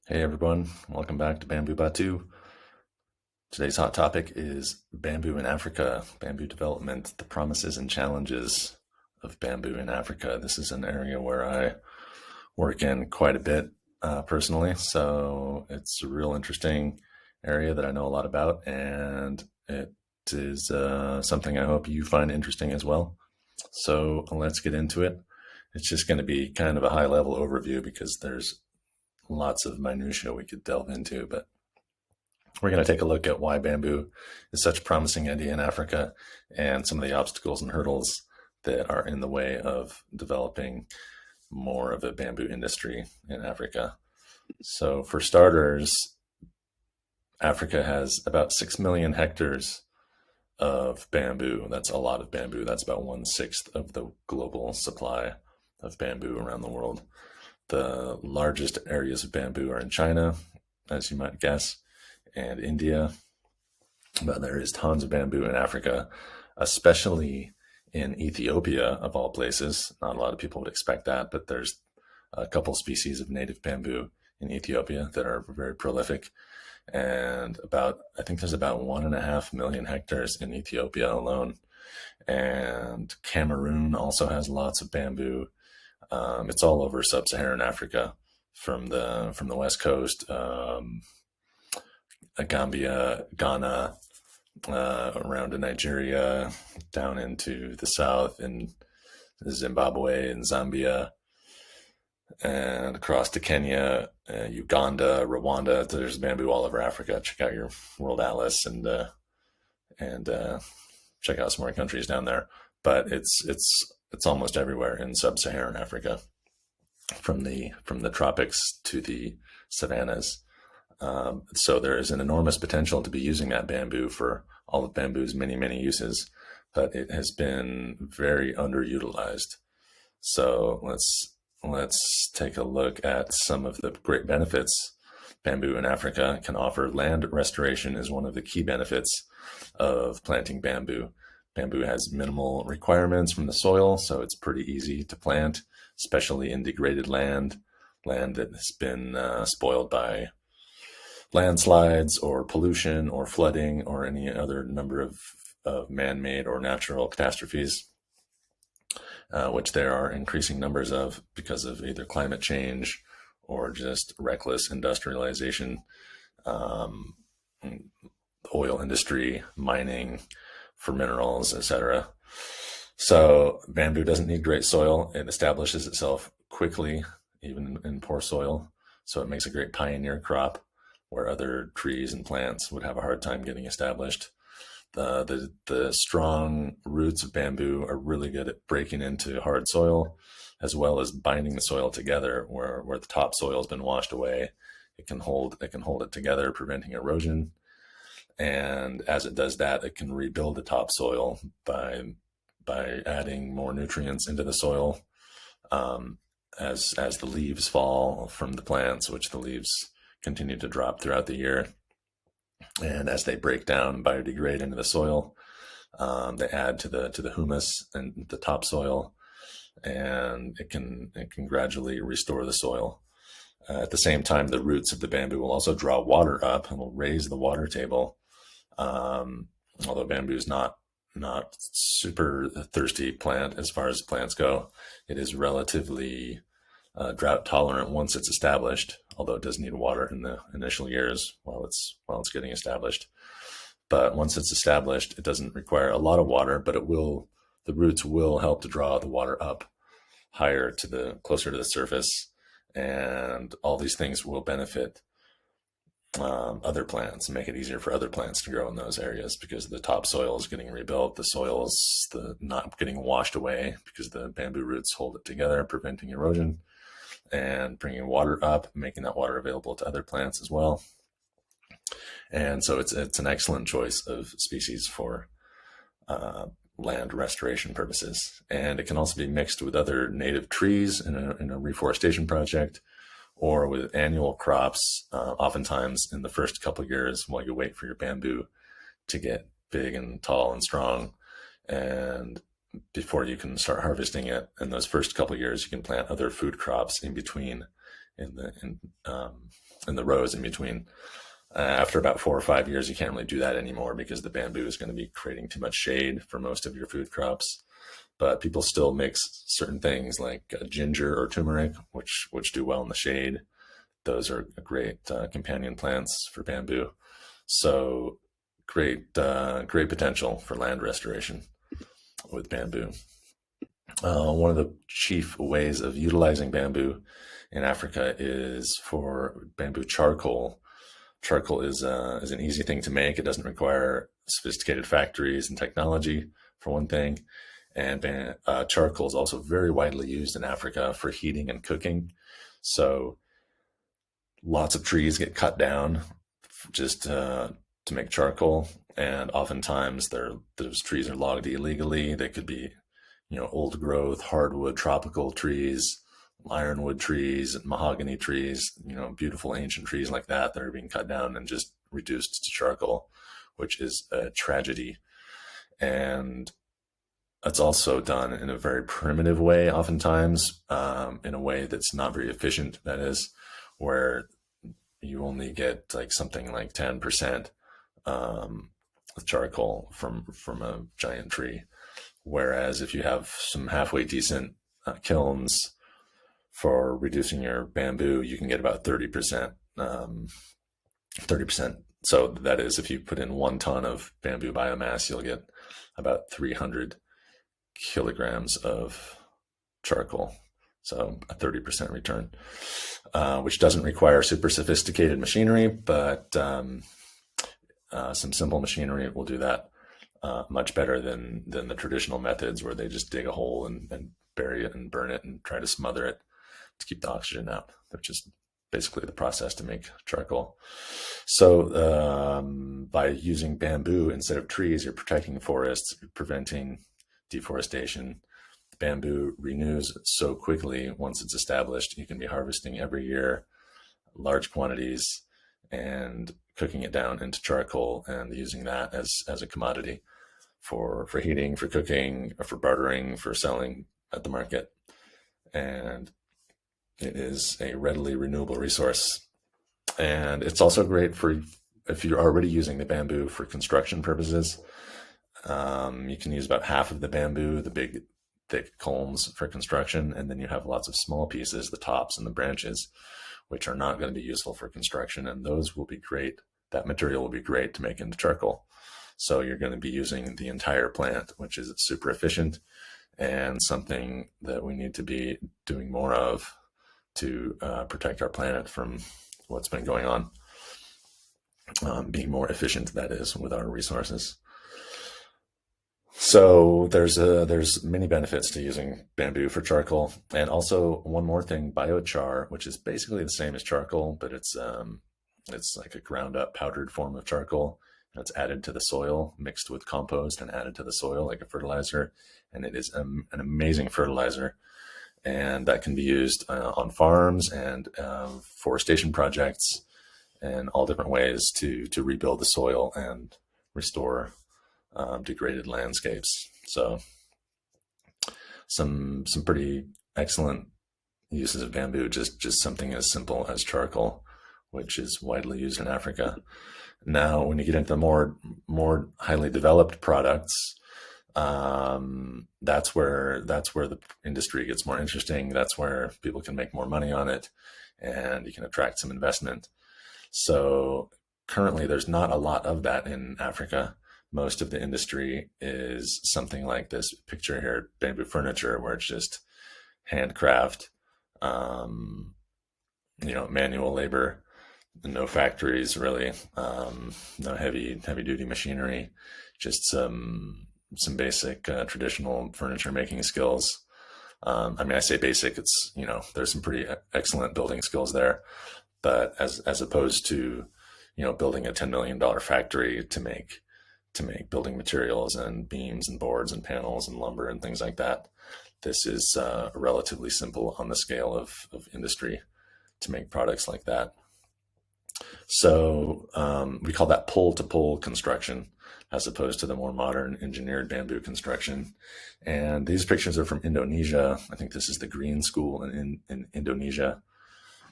Hey everyone, welcome back to Bambu Batu. Today's hot topic is bamboo in Africa, bamboo development, the promises and challenges of bamboo in Africa. This is an area where I work in quite a bit personally, so it's a real interesting area that I know a lot about, and it is something I hope you find interesting as well. So let's get into it. It's just going to be kind of a high level overview because there's lots of minutia we could delve into, but we're going to take a look at why bamboo is such a promising idea in Africa and some of the obstacles and hurdles that are in the way of developing more of a bamboo industry in Africa. So, for starters, Africa has about 6 million hectares of bamboo. That's a lot of bamboo. That's about 1/6 of the global supply of bamboo around the world. The largest areas of bamboo are in China, as you might guess, and India. But there is tons of bamboo in Africa, especially in Ethiopia, of all places. Not a lot of people would expect that, but there's a couple species of native bamboo in Ethiopia that are very prolific. And I think there's about 1.5 million hectares in Ethiopia alone. And Cameroon also has lots of bamboo. It's all over sub-Saharan Africa, from the west coast, Gambia, Ghana, around to Nigeria, down into the south in Zimbabwe and Zambia, and across to Kenya, Uganda, Rwanda. There's bamboo all over Africa. Check out your World Atlas and check out some more countries down there. But it's almost everywhere in sub-Saharan Africa, from the tropics to the savannas. So there is an enormous potential to be using that bamboo for all of bamboo's many uses, but it has been very underutilized. So let's take a look at some of the great benefits bamboo in Africa can offer. Land restoration is one of the key benefits of planting bamboo. Bamboo has minimal requirements from the soil, so it's pretty easy to plant, especially in degraded land that has been spoiled by landslides or pollution or flooding or any other number of man-made or natural catastrophes, which there are increasing numbers of because of either climate change or just reckless industrialization, oil industry, mining for minerals, etc. So bamboo doesn't need great soil. It establishes itself quickly, even in poor soil. So it makes a great pioneer crop where other trees and plants would have a hard time getting established. The strong roots of bamboo are really good at breaking into hard soil, as well as binding the soil together. Where the topsoil has been washed away, it can hold it together, preventing erosion. And as it does that, it can rebuild the topsoil by adding more nutrients into the soil, as the leaves fall from the plants, which the leaves continue to drop throughout the year. And as they break down and biodegrade into the soil, they add to the humus and the topsoil, and it can gradually restore the soil. At the same time, the roots of the bamboo will also draw water up and will raise the water table. Although bamboo is not super thirsty plant as far as plants go, it is relatively drought tolerant once it's established, although it does need water in the initial years while it's getting established. But once it's established, it doesn't require a lot of water, but the roots will help to draw the water up higher closer to the surface, and all these things will benefit other plants and make it easier for other plants to grow in those areas, because the topsoil is getting rebuilt, the soil is not getting washed away because the bamboo roots hold it together, preventing erosion and bringing water up, making that water available to other plants as well. And so it's an excellent choice of species for land restoration purposes. And it can also be mixed with other native trees in a reforestation project, or with annual crops, oftentimes in the first couple of years while you wait for your bamboo to get big and tall and strong. And before you can start harvesting it, in those first couple of years, you can plant other food crops in between in the in the rows in between. After about 4 or 5 years, you can't really do that anymore because the bamboo is going to be creating too much shade for most of your food crops. But people still mix certain things like ginger or turmeric, which do well in the shade. Those are great companion plants for bamboo. So great potential for land restoration with bamboo. One of the chief ways of utilizing bamboo in Africa is for bamboo charcoal. Charcoal is an easy thing to make. It doesn't require sophisticated factories and technology, for one thing. And charcoal is also very widely used in Africa for heating and cooking. So lots of trees get cut down just to make charcoal, and oftentimes those trees are logged illegally. They could be, old growth, hardwood, tropical trees, ironwood trees, mahogany trees, beautiful ancient trees like that are being cut down and just reduced to charcoal, which is a tragedy. And it's also done in a very primitive way, oftentimes, in a way that's not very efficient. That is, where you only get like something like 10% charcoal from a giant tree. Whereas if you have some halfway decent kilns for reducing your bamboo, you can get about 30%. 30%. So that is, if you put in 1 ton of bamboo biomass, you'll get about 300 kilograms of charcoal. So a 30% return, which doesn't require super sophisticated machinery, but some simple machinery will do that much better than the traditional methods where they just dig a hole and bury it and burn it and try to smother it to keep the oxygen out, which is basically the process to make charcoal. So by using bamboo instead of trees, you're protecting forests, you're preventing deforestation. Bamboo renews so quickly once it's established. You can be harvesting every year large quantities and cooking it down into charcoal and using that as a commodity for heating, for cooking, for bartering, for selling at the market. And it is a readily renewable resource. And it's also great for if you're already using the bamboo for construction purposes. You can use about half of the bamboo, the big thick culms, for construction, and then you have lots of small pieces, the tops and the branches, which are not going to be useful for construction, and those will be great. That material will be great to make into charcoal. So you're going to be using the entire plant, which is super efficient and something that we need to be doing more of to protect our planet from what's been going on. Being more efficient, that is, with our resources. So there's many benefits to using bamboo for charcoal. And also one more thing, biochar, which is basically the same as charcoal, but it's like a ground up powdered form of charcoal. And it's added to the soil, mixed with compost and added to the soil like a fertilizer. And it is an amazing fertilizer. And that can be used on farms and forestation projects and all different ways to rebuild the soil and restore degraded landscapes. So some pretty excellent uses of bamboo, just something as simple as charcoal, which is widely used in Africa. Now, when you get into the more highly developed products, that's where the industry gets more interesting. That's where people can make more money on it, and you can attract some investment. So currently, there's not a lot of that in Africa. Most of the industry is something like this picture here, bamboo furniture, where it's just handcraft, manual labor, no factories really, no heavy duty machinery, just some basic traditional furniture making skills. I say basic, it's, there's some pretty excellent building skills there, but as opposed to, building a $10 million factory to make building materials and beams and boards and panels and lumber and things like that. This is relatively simple on the scale of industry to make products like that. So we call that pole-to-pole construction as opposed to the more modern engineered bamboo construction. And these pictures are from Indonesia. I think this is the Green School in Indonesia.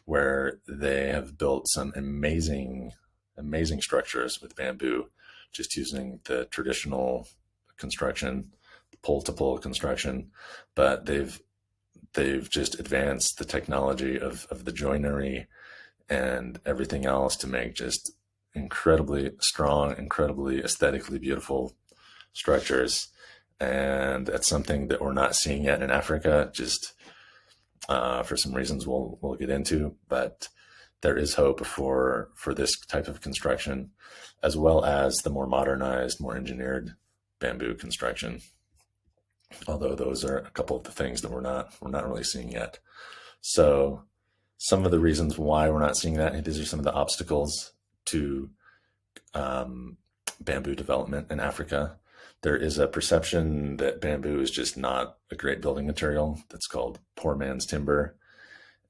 where they have built some amazing, amazing structures with bamboo, just using the traditional construction, pole to pole construction, but they've just advanced the technology of the joinery and everything else to make just incredibly strong, incredibly aesthetically beautiful structures. And that's something that we're not seeing yet in Africa, just for some reasons we'll get into. But there is hope for this type of construction, as well as the more modernized, more engineered bamboo construction. Although those are a couple of the things that we're not really seeing yet. So some of the reasons why we're not seeing that, these are some of the obstacles to bamboo development in Africa. There is a perception that bamboo is just not a great building material. That's called poor man's timber.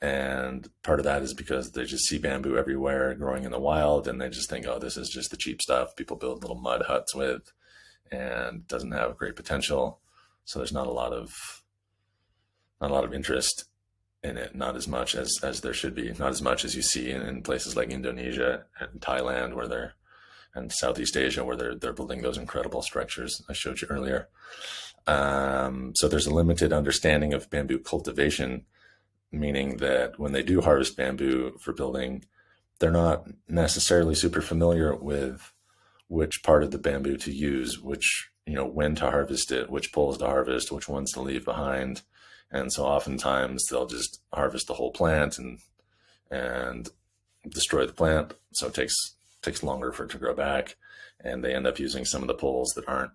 And part of that is because they just see bamboo everywhere growing in the wild, and they just think, oh, this is just the cheap stuff people build little mud huts with, and doesn't have great potential. So there's not a lot of interest in it, not as much as there should be, not as much as you see in places like Indonesia and Thailand, and Southeast Asia, where they're building those incredible structures I showed you earlier. So there's a limited understanding of bamboo cultivation, meaning that when they do harvest bamboo for building, they're not necessarily super familiar with which part of the bamboo to use, which, when to harvest it, which poles to harvest, which ones to leave behind. And so oftentimes they'll just harvest the whole plant and destroy the plant. So it takes longer for it to grow back, and they end up using some of the poles that aren't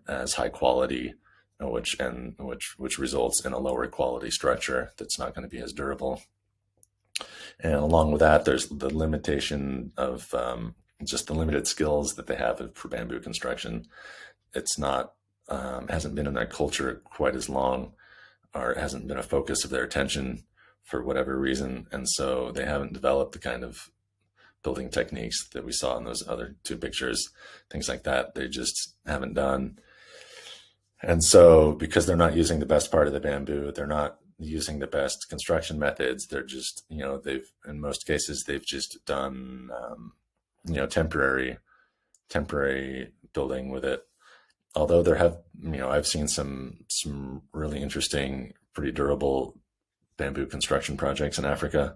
as high quality, which results in a lower quality structure that's not going to be as durable. And along with that, there's the limitation of just the limited skills that they have for bamboo construction. It's not hasn't been in their culture quite as long, or it hasn't been a focus of their attention for whatever reason, and so they haven't developed the kind of building techniques that we saw in those other two pictures. Things like that they just haven't done. And so because they're not using the best part of the bamboo, they're not using the best construction methods, they're just, in most cases they've just done temporary building with it. Although there have, I've seen some really interesting, pretty durable bamboo construction projects in Africa.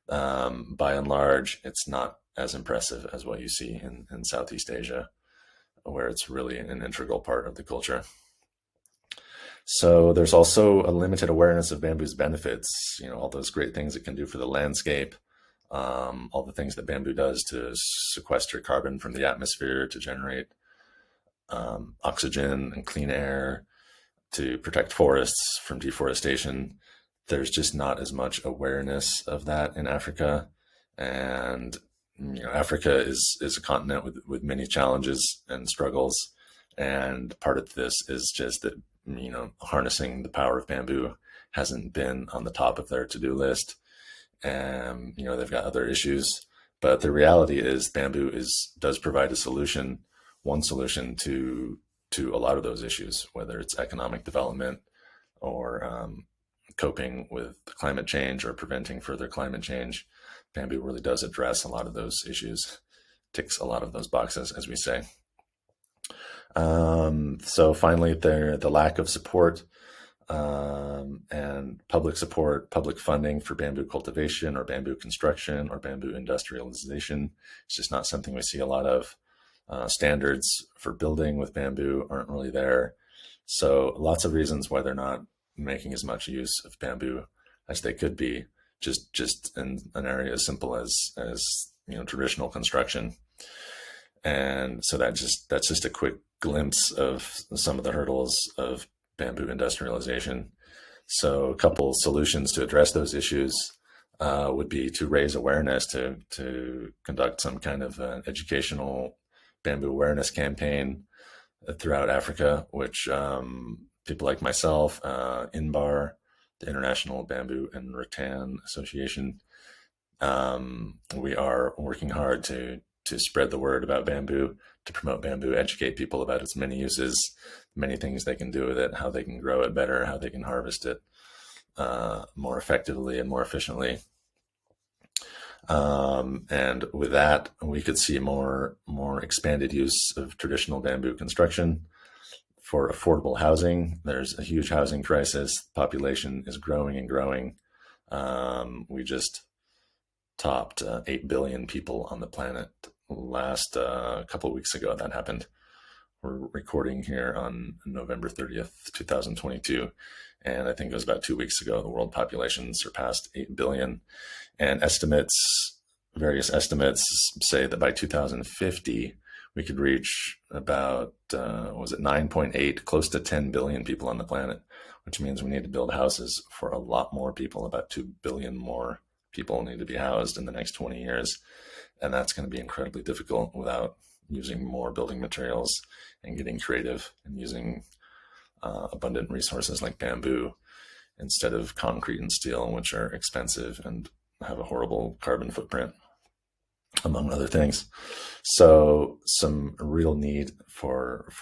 By and large, it's not as impressive as what you see in Southeast Asia, where it's really an integral part of the culture. So there's also a limited awareness of bamboo's benefits, all those great things it can do for the landscape, all the things that bamboo does to sequester carbon from the atmosphere, to generate oxygen and clean air, to protect forests from deforestation. There's just not as much awareness of that in Africa. And, Africa is a continent with many challenges and struggles. And part of this is just that, harnessing the power of bamboo hasn't been on the top of their to-do list. And, they've got other issues. But the reality is bamboo does provide one solution to a lot of those issues, whether it's economic development or coping with climate change or preventing further climate change. Bamboo really does address a lot of those issues, ticks a lot of those boxes, as we say. So finally, the lack of support and public support, public funding for bamboo cultivation or bamboo construction or bamboo industrialization. It's just not something we see a lot of. Standards for building with bamboo aren't really there. So lots of reasons why they're not making as much use of bamboo as they could be, just in an area as simple as traditional construction. And so that's just a quick glimpse of some of the hurdles of bamboo industrialization. So a couple solutions to address those issues would be to raise awareness, to conduct some kind of an educational bamboo awareness campaign throughout Africa, which people like myself, INBAR, the International Bamboo and Rattan Association, we are working hard to spread the word about bamboo, to promote bamboo, educate people about its many uses, many things they can do with it, how they can grow it better, how they can harvest it more effectively and more efficiently. And with that, we could see more expanded use of traditional bamboo construction for affordable housing. There's a huge housing crisis. Population is growing and growing. We just topped 8 billion people on the planet last couple of weeks ago. That happened. We're recording here on November 30th, 2022. And I think it was about 2 weeks ago, the world population surpassed 8 billion. And various estimates say that by 2050, we could reach about, 9.8, close to 10 billion people on the planet, which means we need to build houses for a lot more people. About 2 billion more people need to be housed in the next 20 years. And that's going to be incredibly difficult without using more building materials and getting creative and using abundant resources like bamboo instead of concrete and steel, which are expensive and have a horrible carbon footprint, among other things. So some real need for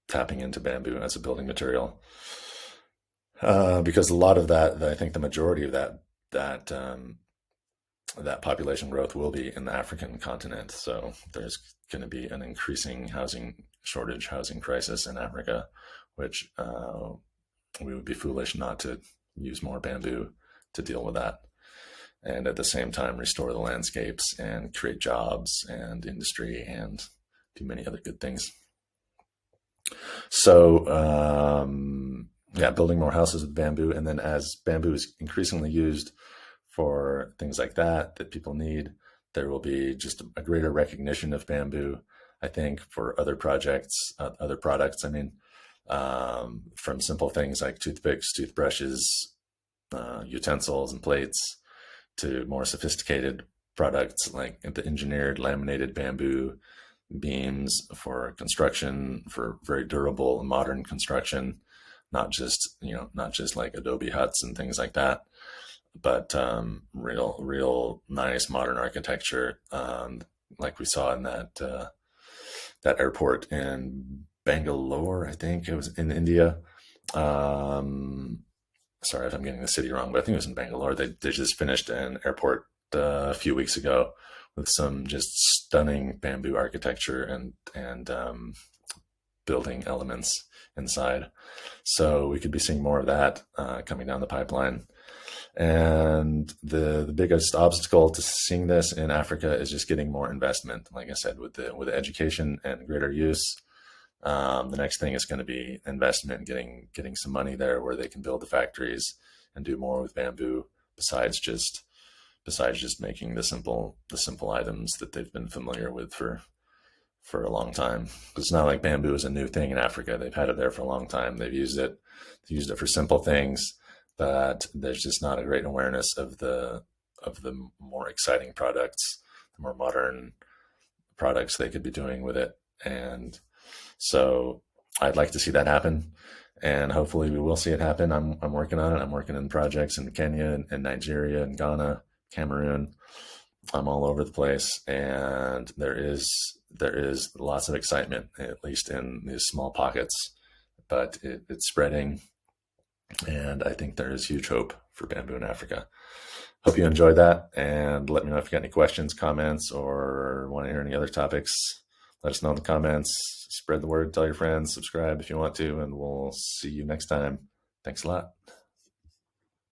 tapping into bamboo as a building material, because a lot of that, I think the majority of that population growth will be in the African continent. So there's going to be an increasing housing shortage, housing crisis in Africa, which we would be foolish not to use more bamboo to deal with that. And at the same time, restore the landscapes and create jobs and industry and do many other good things. So, building more houses with bamboo. And then as bamboo is increasingly used for things like that people need, there will be just a greater recognition of bamboo, I think, for other products. I mean, from simple things like toothpicks, toothbrushes, utensils and plates, to more sophisticated products like the engineered laminated bamboo beams for construction, for very durable modern construction, not just like adobe huts and things like that, but real nice modern architecture, like we saw in that airport in Bangalore. I think it was in India. Sorry if I'm getting the city wrong, but I think it was in Bangalore. They just finished an airport a few weeks ago with some just stunning bamboo architecture and building elements inside. So we could be seeing more of that coming down the pipeline. And the biggest obstacle to seeing this in Africa is just getting more investment. Like I said, with the education and greater use. The next thing is going to be investment, getting some money there where they can build the factories and do more with bamboo besides just making the simple items that they've been familiar with for a long time. It's not like bamboo is a new thing in Africa. They've had it there for a long time. They've used it for simple things, but there's just not a great awareness of the more exciting products, the more modern products they could be doing with it. And so I'd like to see that happen, and hopefully we will see it happen. I'm working on it. I'm working in projects in Kenya and Nigeria and Ghana, Cameroon. I'm all over the place, and there is lots of excitement, at least in these small pockets, but it's spreading, and I think there is huge hope for bamboo in Africa. Hope you enjoyed that, and let me know if you got any questions, comments, or want to hear any other topics. Let us know in the comments. Spread the word, tell your friends, subscribe if you want to, and we'll see you next time. Thanks a lot.